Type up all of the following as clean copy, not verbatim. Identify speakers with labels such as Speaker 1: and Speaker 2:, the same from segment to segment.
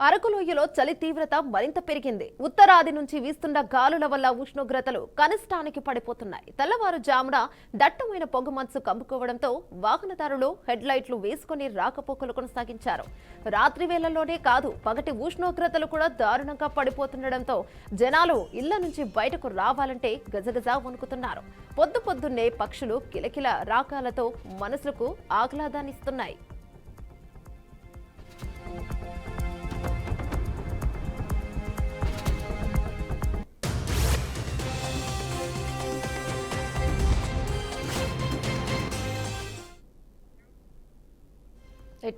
Speaker 1: అరకులోయలో చలి తీవ్రత మరింత పెరిగింది. ఉత్తరాది నుంచి వీస్తున్న గాలుల వల్ల ఉష్ణోగ్రతలు కనిష్టానికి పడిపోతున్నాయి. తెల్లవారుజామున దట్టమైన పొగమంచు కమ్ముకోవడంతో వాహనదారులు హెడ్ లైట్లు వేసుకుని రాకపోకలు కొనసాగించారు. రాత్రి వేళల్లోనే కాదు, పగటి ఉష్ణోగ్రతలు కూడా దారుణంగా పడిపోతుండటంతో జనాలు ఇళ్ల నుంచి బయటకు రావాలంటే గజగజ వణుకుతున్నారు. పొద్దున్నే పక్షులు కిలకిల రాకాలతో మనసులకు ఆహ్లాదాన్నిస్తున్నాయి.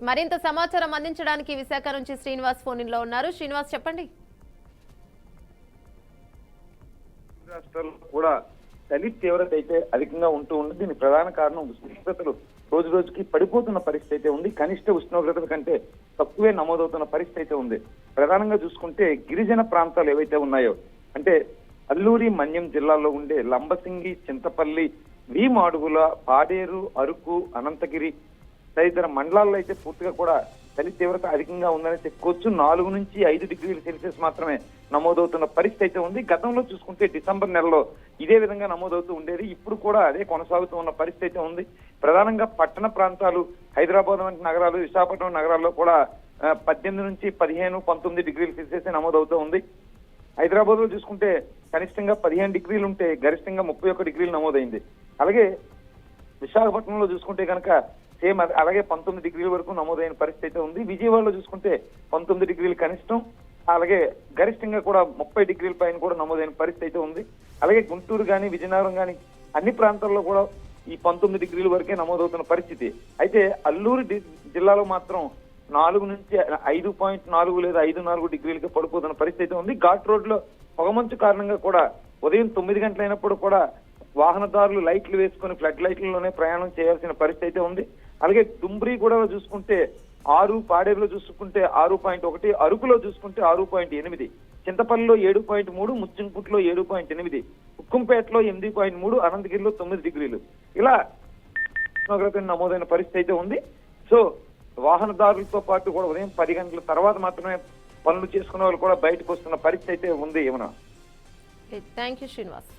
Speaker 1: మరింత సమాచారం అందించడానికి విశాఖ నుంచి శ్రీనివాస్ ఫోన్ లో ఉన్నారు. శ్రీనివాస్, చెప్పండి.
Speaker 2: రాష్ట్రాల్లో కూడా చలి తీవ్రత అయితే అధికంగా ఉంటూ ఉంది. దీనికి ప్రధాన కారణం ఉష్ణోగ్రతలు రోజు రోజుకి పడిపోతున్న పరిస్థితి అయితే ఉంది. కనిష్ట ఉష్ణోగ్రతల కంటే తక్కువే నమోదవుతున్న పరిస్థితి అయితే ఉంది. ప్రధానంగా చూసుకుంటే గిరిజన ప్రాంతాలు ఏవైతే ఉన్నాయో, అంటే అల్లూరి మన్యం జిల్లాలో ఉండే లంబసింగి, చింతపల్లి, వీమాడుగుల, పాడేరు, అరకు, అనంతగిరి తదితర మండలాల్లో అయితే పూర్తిగా కూడా చలి తీవ్రత అధికంగా ఉందని చెప్పుకోవచ్చు. 4 నుంచి 5 డిగ్రీల సెల్సియస్ మాత్రమే నమోదవుతున్న పరిస్థితి అయితే ఉంది. గతంలో చూసుకుంటే డిసెంబర్ నెలలో ఇదే విధంగా నమోదవుతూ ఉండేది. ఇప్పుడు కూడా అదే కొనసాగుతూ ఉన్న పరిస్థితి అయితే ఉంది. ప్రధానంగా పట్టణ ప్రాంతాలు, హైదరాబాద్ వంటి నగరాలు, విశాఖపట్నం నగరాల్లో కూడా 18 నుంచి 15, 19 డిగ్రీల సెల్సియస్ నమోదవుతూ ఉంది. హైదరాబాద్ లో చూసుకుంటే కనిష్టంగా 15 డిగ్రీలు ఉంటే గరిష్టంగా 31 డిగ్రీలు నమోదైంది. అలాగే విశాఖపట్నంలో చూసుకుంటే కనుక సేమ్ అలాగే 19 డిగ్రీల వరకు నమోదైన పరిస్థితి అయితే ఉంది. విజయవాడలో చూసుకుంటే 19 డిగ్రీలు కనిష్టం, అలాగే గరిష్టంగా కూడా 30 డిగ్రీల పైన కూడా నమోదైన పరిస్థితి అయితే ఉంది. అలాగే గుంటూరు కానీ, విజయనగరం కానీ అన్ని ప్రాంతాల్లో కూడా ఈ 19 డిగ్రీల వరకే నమోదవుతున్న పరిస్థితి. అయితే అల్లూరు జిల్లాలో మాత్రం 4 నుంచి 5.4 లేదా 5.4 డిగ్రీలకి పడిపోతున్న పరిస్థితి ఉంది. ఘాట్ రోడ్ లో పొగమంచు కారణంగా కూడా ఉదయం 9 గంటలైనప్పుడు కూడా వాహనదారులు లైట్లు వేసుకుని ఫ్లడ్ లైట్లలోనే ప్రయాణం చేయాల్సిన పరిస్థితి అయితే ఉంది. అలాగే డుంబ్రీగూడలో చూసుకుంటే 6, పాడేరులో చూసుకుంటే 6.1, అరకులో చూసుకుంటే 6.8, చింతపల్లిలో 7.3, ముచ్చింపుట్లో 7.8, ఉక్కుంపేటలో 8.3, అనంతగిరిలో 9 డిగ్రీలు ఇలా ఉష్ణోగ్రత నమోదైన పరిస్థితి అయితే ఉంది. సో వాహనదారులతో పాటు కూడా ఉదయం 10 గంటల తర్వాత మాత్రమే పనులు చేసుకునే వాళ్ళు కూడా బయటకు వస్తున్న పరిస్థితి అయితే ఉంది. ఏమన్నా
Speaker 1: థ్యాంక్ యూ శ్రీనివాస్.